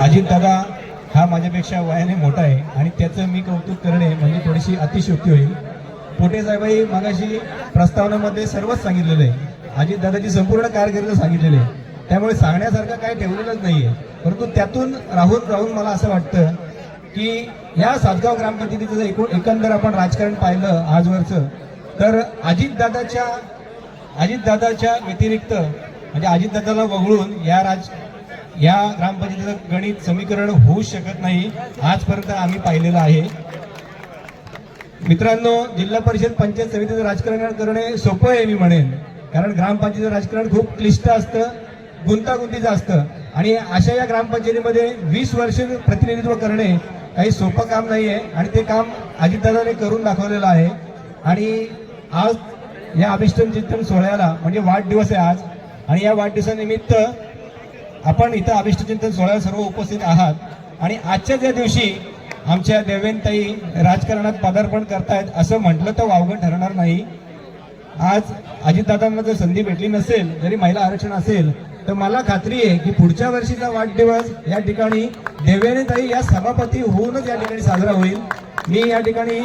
अजितदादा हा माझ्यापेक्षा वयाने मोठा आहे आणि त्याचं मी कौतुक करणे म्हणजे थोडीशी अतिशयोक्ती होईल. पोटे साहेबांनी मागाशी प्रस्तावनेमध्ये सर्वच सांगितलेलं आहे, अजितदादाची संपूर्ण कारकीर्द सांगितलेली आहे, त्यामुळे सांगण्यासारखं काही ठेवलेलंच नाहीये. परंतु त्यातून राहून मला असं वाटतं की या सातगाव ग्रामपंचायतीचं एकंदर आपण राजकारण पाहिलं आजवरचं, तर अजितदादाच्या व्यतिरिक्त म्हणजे अजितदादाला वगळून या ग्रामपंचायतीचं गणित समीकरण होऊ शकत नाही, आजपर्यंत आम्ही पाहिलेलं आहे. मित्रांनो, जिल्हा परिषद पंचायत समितीचं राजकारण करणे सोपं आहे मी म्हणेन, कारण ग्रामपंचायतीचं राजकारण खूप क्लिष्ट असतं, गुंतागुंतीचं असतं आणि अशा या ग्रामपंचायतीमध्ये 20 वर्ष प्रतिनिधित्व करणे काही सोपं काम नाहीये आणि ते काम अजितदादाने करून दाखवलेलं आहे. आणि आज या अभिष्टचिंतन सोहळ्याला म्हणजे वाढदिवस आहे आज, आणि या वाढदिवसानिमित्त आपण इथं अभिष्टचिंतन सोहळ्याला सर्व उपस्थित आहात आणि आजच्याच या दिवशी आमच्या देवेंताई राजकारणात पदार्पण करतायत असं म्हटलं तर वावगं ठरणार नाही. आज अजितदादांना जर संधी भेटली नसेल, जरी महिला आरक्षण असेल, तर मला खात्री आहे की पुढच्या वर्षीचा वाढदिवस या ठिकाणी देवेंताई या सभापती होऊनच या ठिकाणी साजरा होईल. मी या ठिकाणी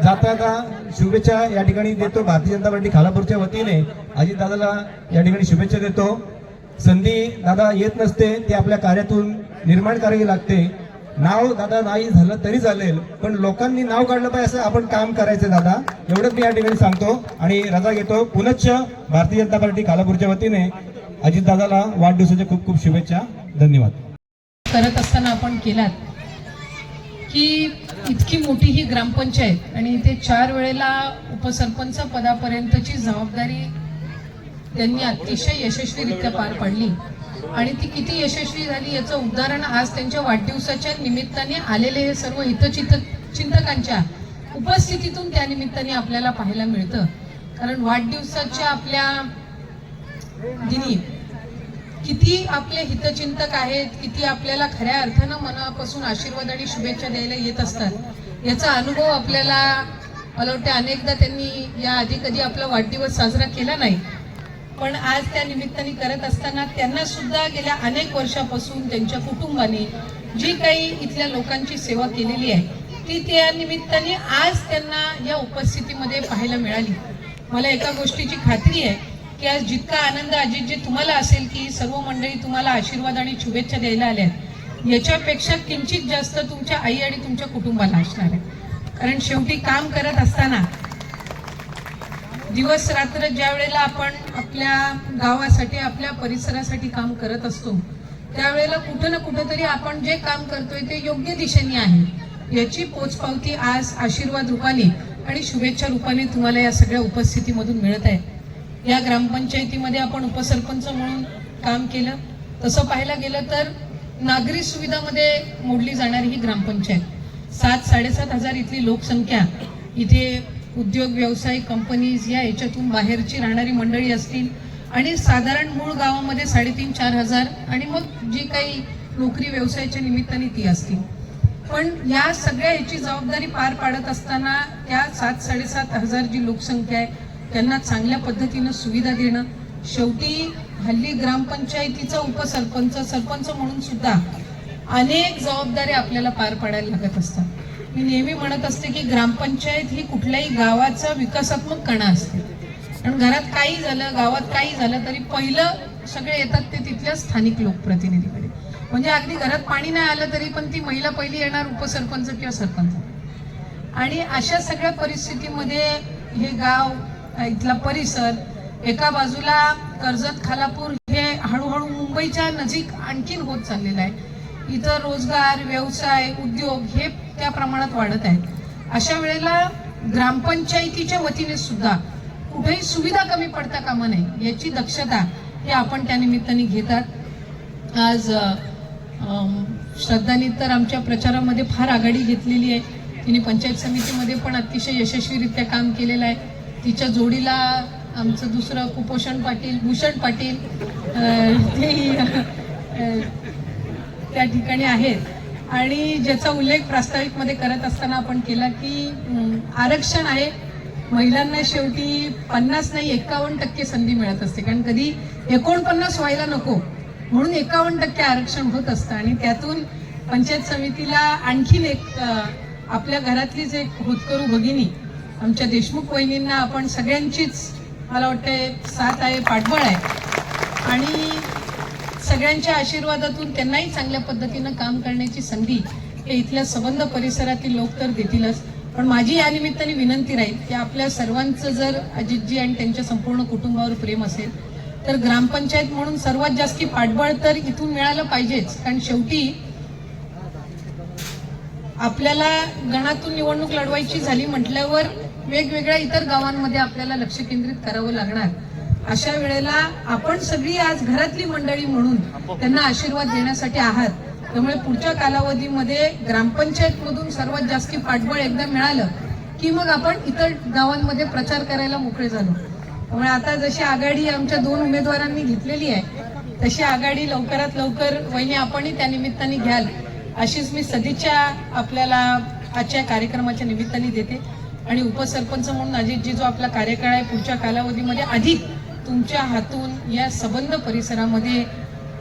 जाता शुभेच्छा या ठिकाणी देतो. भारतीय जनता पार्टी खालापूरच्या वतीने अजितदादाला या ठिकाणी शुभेच्छा देतो. संधी दादा येत नसते, ती आपल्या कार्यातून निर्माण करावी लागते. नाव दादा नाही झालं तरी चालेल, पण लोकांनी नाव काढलं पाहिजे असं आपण काम करायचं दादा, एवढंच मी या ठिकाणी सांगतो आणि रजा घेतो. पुनश्च भारतीय जनता पार्टी खालापूरच्या वतीने अजितदादाला वाढदिवसाच्या खूप खूप शुभेच्छा. धन्यवाद. करत असताना आपण केलात की इतकी मोठी ही ग्रामपंचायत आणि इथे 4 वेळेला उपसरपंच पदापर्यंतची जबाबदारी त्यांनी अतिशय यशस्वीरित्या पार पाडली आणि ती किती यशस्वी झाली याचं उदाहरण आज त्यांच्या वाढदिवसाच्या निमित्ताने आलेले हे सर्व हितचिंतकांच्या उपस्थितीतून त्या निमित्ताने आपल्याला पाहायला मिळतं. कारण वाढदिवसाच्या आपल्या दिनी किती आपले हितचिंतक आहेत, किती आपल्याला खऱ्या अर्थानं मनापासून आशीर्वाद आणि शुभेच्छा द्यायला येत असतात याचा अनुभव आपल्याला मला वाटतं अनेकदा त्यांनी या आधी कधी आपला वाढदिवस साजरा केला नाही, पण आज त्या निमित्ताने करत असताना त्यांना सुद्धा गेल्या अनेक वर्षापासून त्यांच्या कुटुंबाने जी काही इथल्या लोकांची सेवा केलेली आहे ती त्या निमित्ताने आज त्यांना या उपस्थितीमध्ये पाहायला मिळाली. मला एका गोष्टीची खात्री आहे की आज जितका आनंद अजित जे तुम्हाला असेल की सर्व मंडळी तुम्हाला आशीर्वाद आणि शुभेच्छा द्यायला आल्यात, याच्यापेक्षा किंचित जास्त तुमच्या आई आणि तुमच्या कुटुंबाला असणार आहे. कारण शेवटी काम करत असताना दिवस रात्र ज्या वेळेला आपण आपल्या गावासाठी आपल्या परिसरासाठी काम करत असतो त्यावेळेला कुठं ना कुठंतरी आपण जे काम करतोय ते योग्य दिशेने आहे याची पोचपावती आज आशीर्वाद रूपाने आणि शुभेच्छा रूपाने तुम्हाला या सगळ्या उपस्थितीमधून मिळत आहे. या ग्रामपंचायतीमध्ये आपण उपसरपंच म्हणून काम केलं. तसं पाहायला गेलं तर नागरी सुविधामध्ये मोडली जाणारी ही ग्रामपंचायत, 7-7.5 हजार इथली लोकसंख्या, इथे उद्योग व्यवसाय कंपनीज या याच्यातून बाहेरची राहणारी मंडळी असतील आणि साधारण मूळ गावामध्ये 3,500-4 हजार आणि मग जी काही नोकरी व्यवसायाच्या निमित्ताने ती असतील. पण या सगळ्या याची जबाबदारी पार पाडत असताना त्या 7-7.5 हजार जी लोकसंख्या आहे त्यांना चांगल्या पद्धतीनं सुविधा देणं, शेवटी हल्ली ग्रामपंचायतीचा उपसरपंच सरपंच म्हणून सुद्धा अनेक जबाबदाऱ्या आपल्याला पार पाडायला लागत असतात. मी नेहमी म्हणत असते की ग्रामपंचायत ही कुठल्याही गावाचा विकासात्मक कणा असते. कारण घरात काही झालं, गावात काही झालं तरी पहिलं सगळे येतात ते तिथल्या स्थानिक लोकप्रतिनिधीकडे. म्हणजे अगदी घरात पाणी नाही आलं तरी पण ती महिला पहिली येणार उपसरपंच किंवा सरपंच. आणि अशा सगळ्या परिस्थितीमध्ये हे गाव, इथला परिसर, एका बाजूला कर्जत खालापूर हे हळूहळू मुंबईच्या नजीक आणखीन होत चाललेलं आहे. इथं रोजगार, व्यवसाय, उद्योग हे त्या प्रमाणात वाढत आहेत. अशा वेळेला ग्रामपंचायतीच्या वतीने सुद्धा कुठेही सुविधा कमी पडता कामा नये याची दक्षता हे आपण त्या निमित्ताने घेतात. आज श्रद्धानी तर आमच्या प्रचारामध्ये फार आघाडी घेतलेली आहे. तिने पंचायत समितीमध्ये पण अतिशय यशस्वीरित्या काम केलेलं आहे. तिच्या जोडीला आमचं दुसरं कुपोषण पाटील, भूषण पाटील तेही त्या ठिकाणी आहेत आणि ज्याचा उल्लेख प्रास्ताविकमध्ये करत असताना आपण केला की आरक्षण आहे. महिलांना शेवटी 50 नाही 51% संधी मिळत असते. कारण कधी 49 व्हायला नको म्हणून 51% आरक्षण होत असतं आणि त्यातून पंचायत समितीला आणखीन एक आपल्या घरातलीच एक होतकरू भगिनी आमच्या देशमुख वहिनींना आपण सगळ्यांचीच मला वाटतं साथ आहे, पाठबळ आहे आणि सगळ्यांच्या आशीर्वादातून त्यांनाही चांगल्या पद्धतीनं काम करण्याची संधी हे इथल्या संबंध परिसरातील लोक तर देतीलच. पण माझी या निमित्ताने विनंती राहील की आपल्या सर्वांचं जर अजितजी आणि त्यांच्या संपूर्ण कुटुंबावर प्रेम असेल तर ग्रामपंचायत म्हणून सर्वात जास्ती पाठबळ तर इथून मिळालं पाहिजेच. कारण शेवटी आपल्याला गणातून निवडणूक लढवायची झाली म्हटल्यावर वेगवेगळ्या इतर गावांमध्ये आपल्याला लक्ष केंद्रित करावं लागणार. अशा वेळेला आपण सगळी आज घरातली मंडळी म्हणून त्यांना आशीर्वाद देण्यासाठी आहात. त्यामुळे पुढच्या कालावधीमध्ये ग्रामपंचायत मधून सर्वात जास्ती पाठबळ एकदा मिळालं की मग आपण इतर गावांमध्ये प्रचार करायला मोकळे झालो. त्यामुळे आता जशी आघाडी आमच्या 2 उमेदवारांनी घेतलेली आहे तशी आघाडी लवकरात लवकर वहिनी आपणही त्या निमित्ताने घ्याल अशीच मी सदिच्छा आपल्याला आजच्या कार्यक्रमाच्या निमित्ताने देते. आणि उपसरपंच म्हणून अजितजी जो आपला कार्यकाळ आहे पुढच्या कालावधीमध्ये अधिक तुमच्या हातून या संबंध परिसरामध्ये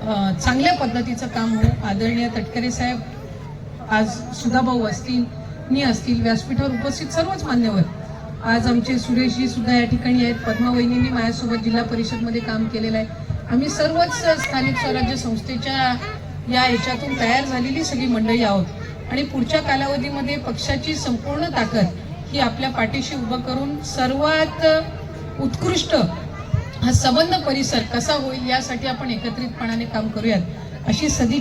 चांगल्या पद्धतीचं काम हो. आदरणीय तटकरे साहेब, आज सुधाभाऊ असतील, मी असतील, व्यासपीठावर उपस्थित सर्वच मान्यवर, आज आमचे सुरेशजी सुद्धा या ठिकाणी आहेत, पद्मा वहिनींनी माझ्यासोबत जिल्हा परिषदमध्ये काम केलेलं आहे. आम्ही सर्वच स्थानिक स्वराज्य संस्थेच्या या ह्याच्यातून तयार झालेली सगळी मंडळी आहोत आणि पुढच्या कालावधीमध्ये पक्षाची संपूर्ण ताकद ही आपल्या पाठीशी उभं करून सर्वात उत्कृष्ट हा संबंध परिसर कसा होईल यासाठी आपण एकत्रितपणाने काम करूयात अशी सदिच्छा